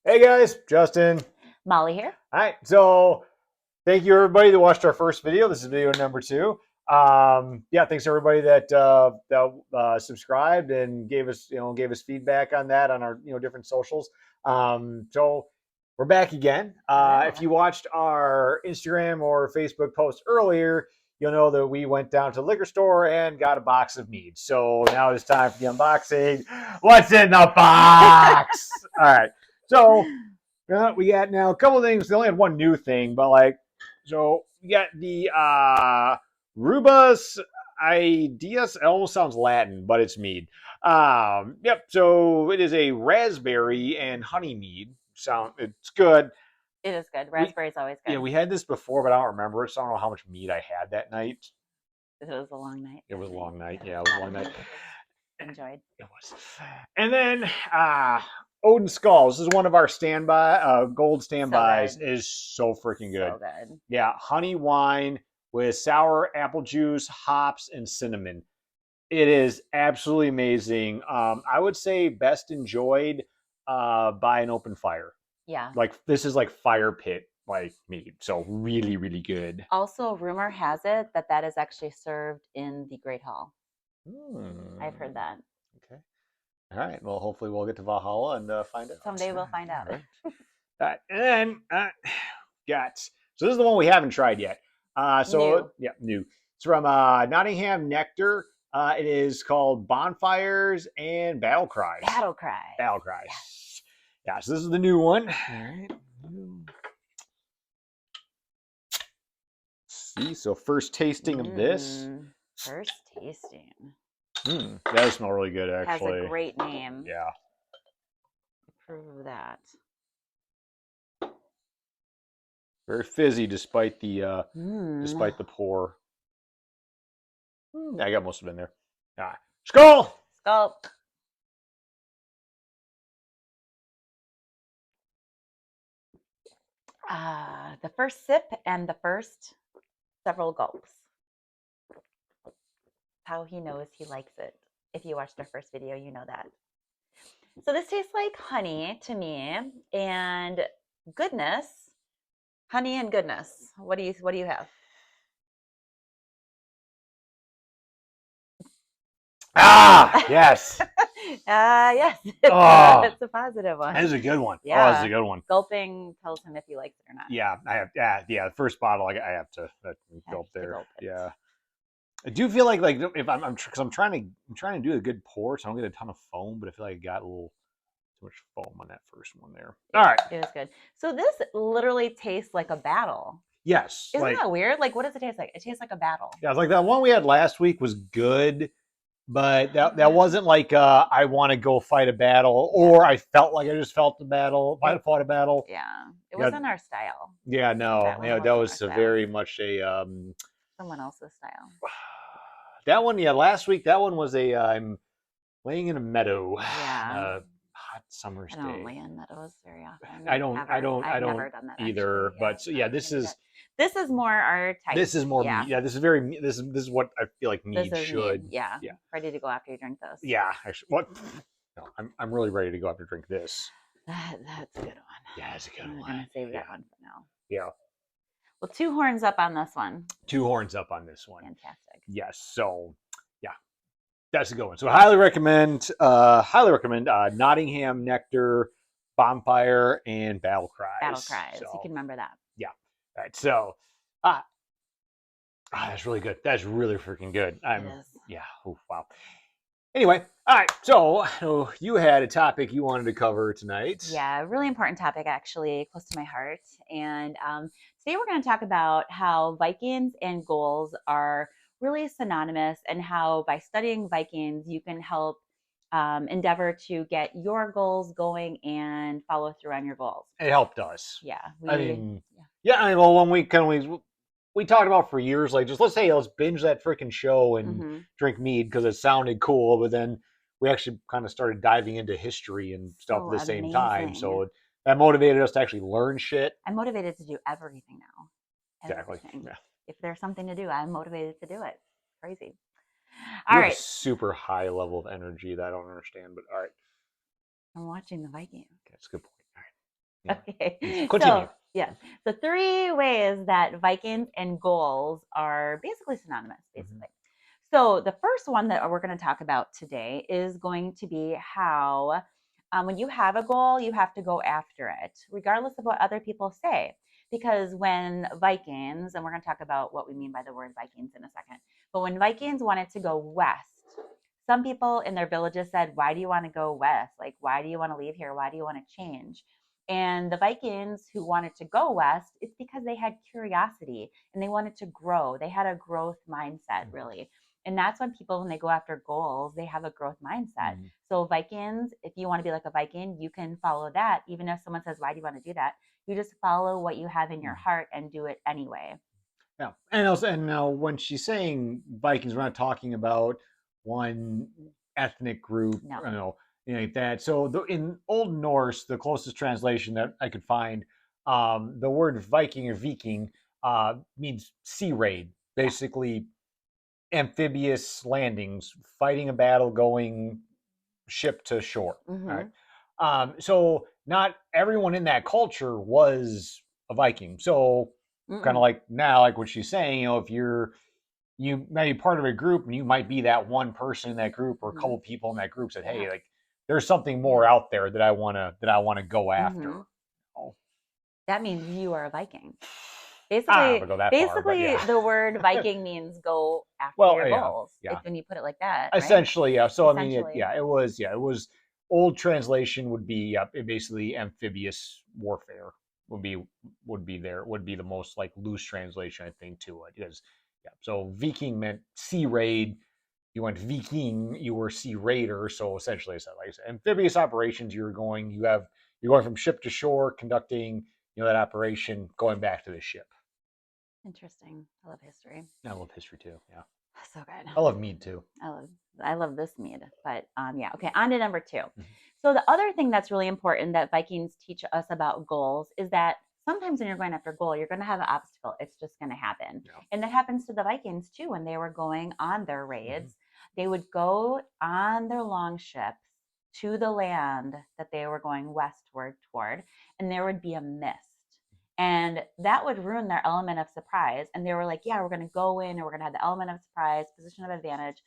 Hey guys, Justin. Molly here. All right, so thank you everybody that watched our first video. This is video number two. Yeah, thanks everybody that subscribed and gave us feedback on that on our different socials. So we're back again. Hello. If you watched our Instagram or Facebook post earlier, you'll know that we went down to the liquor store and got a box of Mead. So now it's time for the unboxing. What's in the box? All right. So we got now a couple of things. They only had one new thing, but so we got the Rubus Ideas. It almost sounds Latin, but it's mead. Yep. So it is a raspberry and honey mead. It's good. It is good. We Raspberry is always Yeah, good. we had this before, but I don't remember it. So I don't know how much mead I had that night. It was a long night. It was a long night. Yeah, it A was a lot long of night. people enjoyed. It was. And then Odin Skull. This is one of our gold standbys. good. Is so freaking good. So good. Yeah, honey wine with sour apple juice, hops, and cinnamon. It is absolutely amazing. I would say best enjoyed by an open fire. Yeah. Like this is like fire pit like mead. So really, really good. Also, rumor has it that that is actually served in the Great Hall. I've heard Hmm. that. Okay. All right. Well, hopefully we'll get to Valhalla and find out. Someday we'll find out. All right. And then got so this is the one we haven't tried yet. New. Yeah, new. It's from Nottingham Nectar. It is called Bonfires and Battle Cries. Battle Cry. Battle Cries. Yeah. So this is the new one. All right. See, so first tasting of this. First tasting. That does smell really good, actually. Has a great name. Yeah. Approve of that. Very fizzy, despite the pour. I got most of it in there. Skull. Skull. The first sip and the first several gulps. How he knows he likes it. If you watched our first video, you know that. So this tastes like honey to me, and goodness, honey and goodness. What do you have? Yes. Yes. It's a positive one. That is a good one. Yeah. Oh, that's a good one. Gulping tells him if he likes it or not. Yeah, I have. Yeah. The first bottle, I have to gulp there. Gulp it. Yeah. I do feel like if because I'm trying to do a good pour, so I don't get a ton of foam, but I feel like I got a little too much foam on that first one there. All right. It was good. So this literally tastes like a battle. Yes. Isn't that weird? Like, what does it taste like? It tastes like a battle. Yeah, like that one we had last week was good, but that wasn't like I want to go fight a battle, or I felt like I just felt the battle. I fought a battle. Yeah, it wasn't our style. Yeah, no, that was very much a someone else's style. That one, yeah, last week that one was a I'm laying in a meadow. Yeah. Hot summer's day. I don't lay in meadows very often. I don't never done that either. Actually. But so, yeah, this is more our type. This is more mead. Yeah, this is what I feel like mead should. Mead. Yeah. Ready to go after you drink this. Yeah, actually, what? No, I'm really ready to go after drink this. That's a good one. Yeah, that's a good one. I'm gonna save that one for now. Yeah. Well, 2 horns up on this one. 2 horns up on this one. Fantastic. Yes. So, yeah, that's a good one. So, I highly recommend. Nottingham Nectar, Bonfire, and Battle Cries. Battle Cries. So, you can remember that. Yeah. All right. So, that's really good. That's really freaking good. It is. Yeah. Oh, wow. Anyway, all right. So you had a topic you wanted to cover tonight. Yeah, a really important topic, actually, close to my heart. And today we're going to talk about how Vikings and goals are really synonymous, and how by studying Vikings, you can help endeavor to get your goals going and follow through on your goals. It helped us. Yeah. Well, when we talked about for years, like just let's binge that freaking show and drink mead because it sounded cool, but then we actually kind of started diving into history and stuff at the same time. So that motivated us to actually learn shit. I'm motivated to do everything now. Exactly. Yeah. If there's something to do, I'm motivated to do it. Crazy. All right. Super high level of energy that I don't understand, but all right. I'm watching the Vikings. Okay, that's a good point. All right. Yeah. Okay. Continue. So, yes. So, three ways that Vikings and goals are basically synonymous, basically. So, the first one that we're going to talk about today is going to be how when you have a goal, you have to go after it, regardless of what other people say. Because when Vikings, and we're going to talk about what we mean by the word Vikings in a second, but when Vikings wanted to go west, some people in their villages said, why do you want to go west? Like, why do you want to leave here? Why do you want to change? And the Vikings who wanted to go west, it's because they had curiosity and they wanted to grow. They had a growth mindset, really. And that's when people, when they go after goals, they have a growth mindset. So, Vikings, if you want to be like a Viking, you can follow that. Even if someone says, why do you want to do that? You just follow what you have in your heart and do it anyway. Yeah, and also, and now when she's saying Vikings, we're not talking about one ethnic group, No. Like that. So in Old Norse, the closest translation that I could find, the word Viking or Viking means sea raid, basically amphibious landings, fighting a battle, going ship to shore. Mm-hmm. All right. So not everyone in that culture was a Viking. So kind of like now, like what she's saying, if you may be part of a group and you might be that one person in that group or a couple people in that group said, hey, like there's something more out there that I wanna go after. Oh. That means you are a Viking. I don't know if Basically, I go that far, but yeah. the word Viking means go after Well, your yeah, goals. yeah. When you put it like that, right? Essentially, yeah. So I mean, Essentially. it was old translation would be basically amphibious warfare would be the most like loose translation I think to it because so Viking meant sea raid. You went Viking, you were sea raider. So essentially, like I said, amphibious operations. You're going from ship to shore, conducting that operation, going back to the ship. Interesting. I love history. I love history too. Yeah, So good. I love Mead too. I love this Mead. But yeah, okay, on to number two. So the other thing that's really important that Vikings teach us about goals is that sometimes when you're going after a goal, you're going to have an obstacle. It's just going to happen. Yeah. And that happens to the Vikings too when they were going on their raids. They would go on their long ships to the land that they were going westward toward, and there would be a mist. And that would ruin their element of surprise. And they were like, yeah, we're going to go in and we're going to have the element of surprise, position of advantage.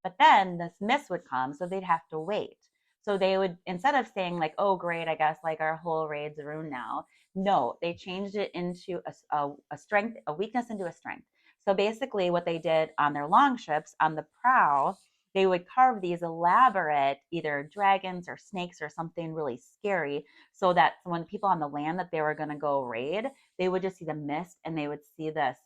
But then this mist would come, so they'd have to wait. So they would, instead of saying like, oh, great, I guess like our whole raid's ruined now. No, they changed it into a strength, a weakness into a strength. So basically what they did on their long ships, on the prow, they would carve these elaborate either dragons or snakes or something really scary so that when people on the land that they were going to go raid, they would just see the mist and they would see this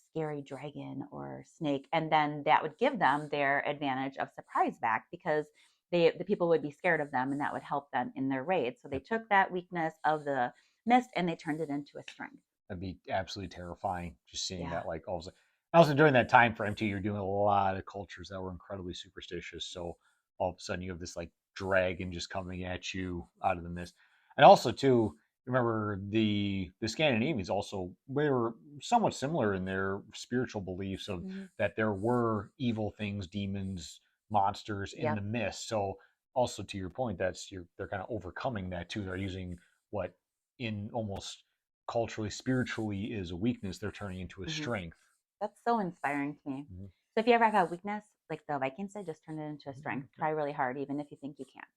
scary dragon or snake, and then that would give them their advantage of surprise back because the people would be scared of them and that would help them in their raid. So they took that weakness of the mist and they turned it into a strength. That'd be absolutely terrifying just seeing that like all of a sudden. Also during that time frame too, you're doing a lot of cultures that were incredibly superstitious. So all of a sudden you have this like dragon just coming at you out of the mist. And also too, remember the Scandinavians also they were somewhat similar in their spiritual beliefs of that there were evil things, demons, monsters in the mist. So also to your point, they're kind of overcoming that too. They're using what in almost culturally, spiritually is a weakness, they're turning into a strength. That's so inspiring to me. So if you ever have a weakness, like the Vikings said, just turn it into a strength. Try really hard, even if you think you can't.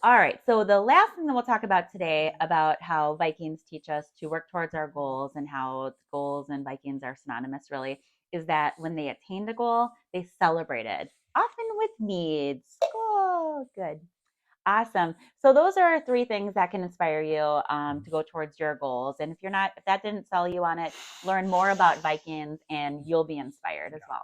All right. So the last thing that we'll talk about today about how Vikings teach us to work towards our goals and how goals and Vikings are synonymous really is that when they attained a goal, they celebrated, often with meads. Oh, good. Awesome. So those are three things that can inspire you to go towards your goals. And if that didn't sell you on it, learn more about Vikings and you'll be inspired as well.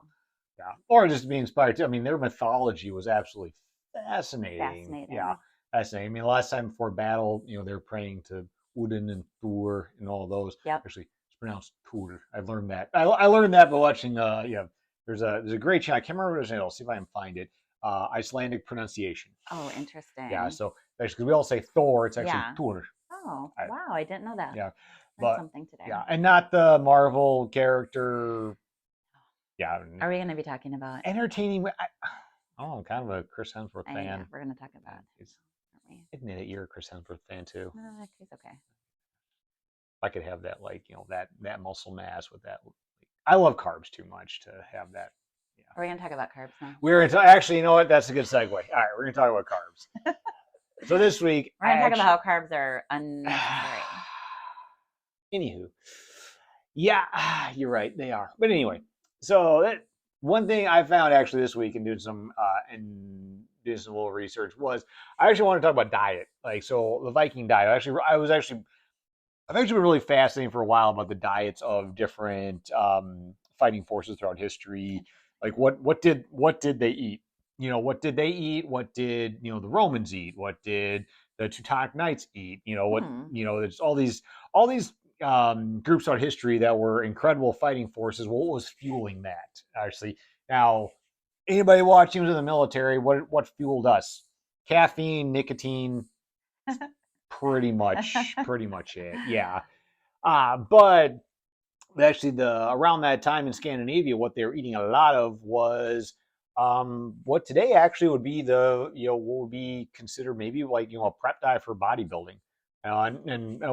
Yeah. Or just be inspired too. I mean, their mythology was absolutely fascinating. Yeah. Fascinating. I mean, last time before battle, they're praying to Odin and Thor and all those. Yep. Actually, it's pronounced Thor. I learned that. I learned that by watching. There's a great channel. I can't remember his name. I'll see if I can find it. Icelandic pronunciation. Oh, interesting. Yeah. So because we all say Thor, it's actually Thor. Oh, wow! I didn't know that. Yeah. Learned something today. Yeah, and not the Marvel character. Yeah. Are we going to be talking about entertaining? Kind of a Chris Hemsworth fan. Yeah, we're going to talk about. Isn't Yeah, you're a Chris Hemsworth fan too. He's okay. I could have that, like, that muscle mass with that. I love carbs too much to have that. Yeah. Are we gonna talk about carbs now? We're gonna actually, you know what? That's a good segue. All right, we're gonna talk about carbs. So this week, we're gonna talk about how carbs are unnecessary. Anywho, yeah, you're right. They are. But anyway, so that one thing I found actually this week in doing some little research was I actually want to talk about diet. Like, so the Viking diet. I've actually been really fascinated for a while about the diets of different fighting forces throughout history. Like, what did they eat? What did they eat? What did the Romans eat? What did the Teutonic Knights eat? There's all these groups throughout history that were incredible fighting forces. What was fueling that? Actually, now anybody watching was in the military. What fueled us? Caffeine, nicotine. Pretty much it. Yeah. But actually, around that time in Scandinavia, what they were eating a lot of was what today actually would be what would be considered maybe like a prep diet for bodybuilding.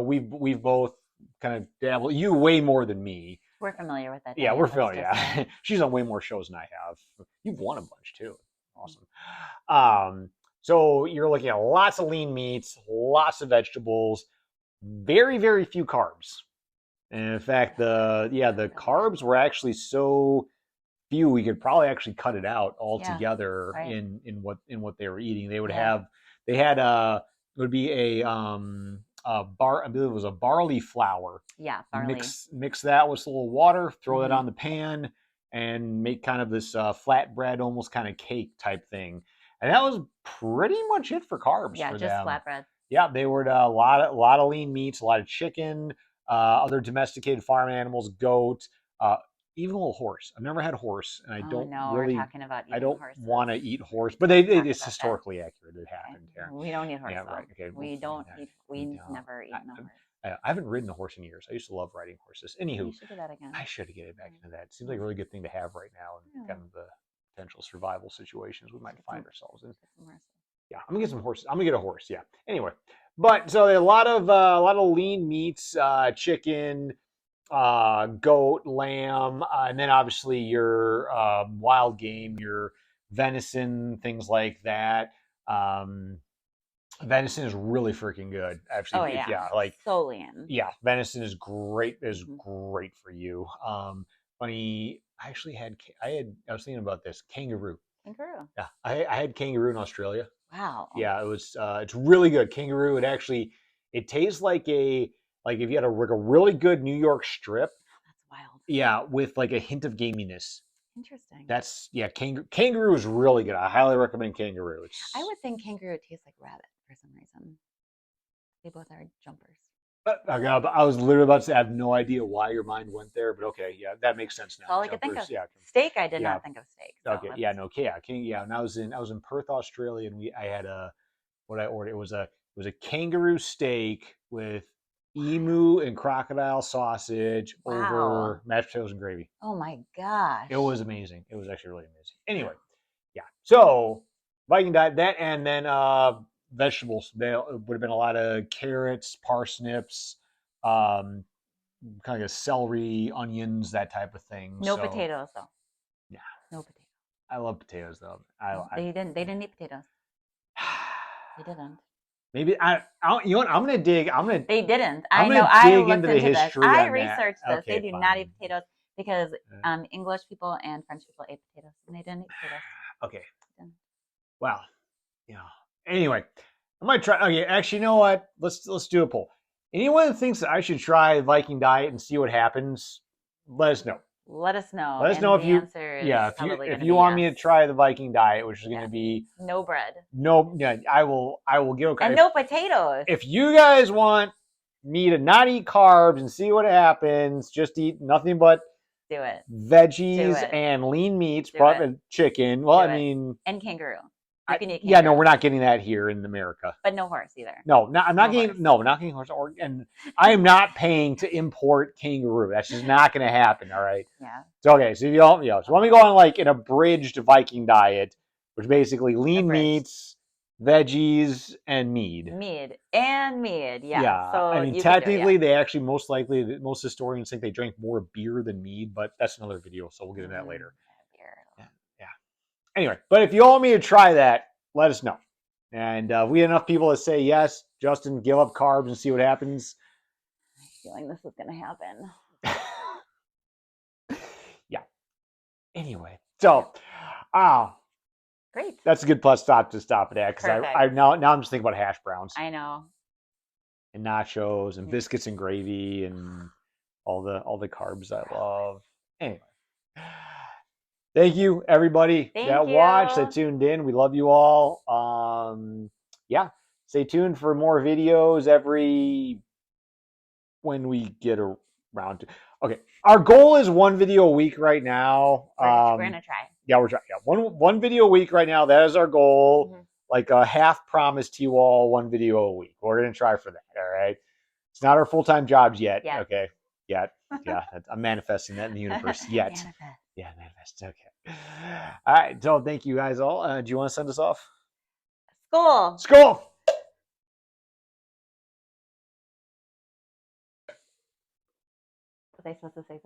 We've both kind of dabbled. You way more than me. We're familiar with that. Yeah, we're familiar. Yeah, she's on way more shows than I have. You've won a bunch too. Awesome. So you're looking at lots of lean meats, lots of vegetables, very, very few carbs. And in fact, the carbs were actually so few we could probably actually cut it out altogether in what they were eating. They would have it would be a I believe it was a barley flour. Yeah, barley. Mix that with a little water, throw it on the pan, and make kind of this flatbread, almost kind of cake type thing. And that was pretty much it for carbs. Yeah, for just them. flatbread. Yeah, they were a lot of lean meats, a lot of chicken, other domesticated farm animals, goat, even a little horse. I've never had a horse, and I don't really. We're talking about I don't horses. want to eat horse, but it's historically accurate. It happened here. We don't eat horse. Yeah, right. Okay. We don't eat. We've never eaten a horse. I haven't ridden a horse in years. I used to love riding horses. Anywho, you should do that again. I should get it back into that. It seems like a really good thing to have right now, and kind of the potential survival situations we might find ourselves in. Yeah, I'm gonna get some horses. I'm gonna get a horse. Yeah. Anyway, but so a lot of lean meats, chicken, goat, lamb, and then obviously your wild game, your venison, things like that. Venison is really freaking good. Actually, so lean. Yeah, venison is great. Great for you. Funny, I was thinking about this kangaroo. Kangaroo. Yeah, I had kangaroo in Australia. Wow. Yeah, it was. It's really good. Kangaroo. It tastes like if you had a really good New York strip. That's wild. Yeah, with like a hint of gaminess. Interesting. Kangaroo is really good. I highly recommend kangaroo. I would think kangaroo tastes like rabbit for some reason. They both are jumpers. I was literally about to say I have no idea why your mind went there, but okay, yeah, that makes sense now. All I could think of. Steak, I did not think of steak. So okay, yeah, no, okay, yeah. And I was in Perth, Australia, and I had what I ordered. It was a kangaroo steak with emu and crocodile sausage over mashed potatoes and gravy. Oh my gosh. It was amazing. It was actually really amazing. Anyway, yeah. So Viking diet, that, and then vegetables. There would have been a lot of carrots, parsnips, kind of like celery, onions, that type of thing. No potatoes though. Yeah. No potatoes. I love potatoes though. They didn't eat potatoes. They didn't. Maybe you know what? I'm gonna dig. They didn't. I know. I looked into this. I researched this. Okay, they do not eat potatoes because English people and French people ate potatoes, and they didn't eat potatoes. Okay. Wow. Yeah. Anyway, I might try. Okay, actually, you know what? Let's do a poll. Anyone that thinks that I should try Viking diet and see what happens, let us know. Let us know. Let us know if you. Yeah, if you want me to try the Viking diet, which is going to be no bread. No. Yeah, I will give. And no potatoes. If you guys want me to not eat carbs and see what happens, just eat nothing but veggies and lean meats, probably chicken. Well, I mean, and kangaroo. Yeah, no, we're not getting that here in America. But no horse either. No, I'm not getting horse. And I am not paying to import kangaroo. That's just not going to happen. All right. Yeah. So okay, so so let me go on like an abridged Viking diet, which basically lean meats, veggies, and mead. Mead and mead, yeah. Yeah, So I mean, you can do it, technically, they actually most likely, most historians think they drank more beer than mead, but that's another video, so we'll get into that later. Beer. Yeah, yeah. Anyway, but if you all want me to try that, let us know. And we had enough people that say yes, Justin, give up carbs and see what happens. I have a feeling this is going to happen. Yeah. Anyway, so, Great. that's a good plus stop to stop it at because I Perfect. now I'm just thinking about hash browns I know. and nachos and biscuits and gravy and all the carbs I love. Anyway, thank you everybody Thank that watched, you. that tuned in. We love you all. Yeah, stay tuned for more videos every when we get around to. Okay, our goal is one video a week right now. We're gonna try. Yeah, we're trying. Yeah, one video a week right now. That is our goal. Mhm. Like a half promise to you all, one video a week. We're gonna try for that. All right. It's not our full-time jobs yet. Yes. Okay. Yet. Yeah. I'm manifesting that in the universe. Yet. Manifest. Yeah, manifest. Okay. All right. So thank you guys all. Do you want to send us off? School. School. Was I supposed to say something?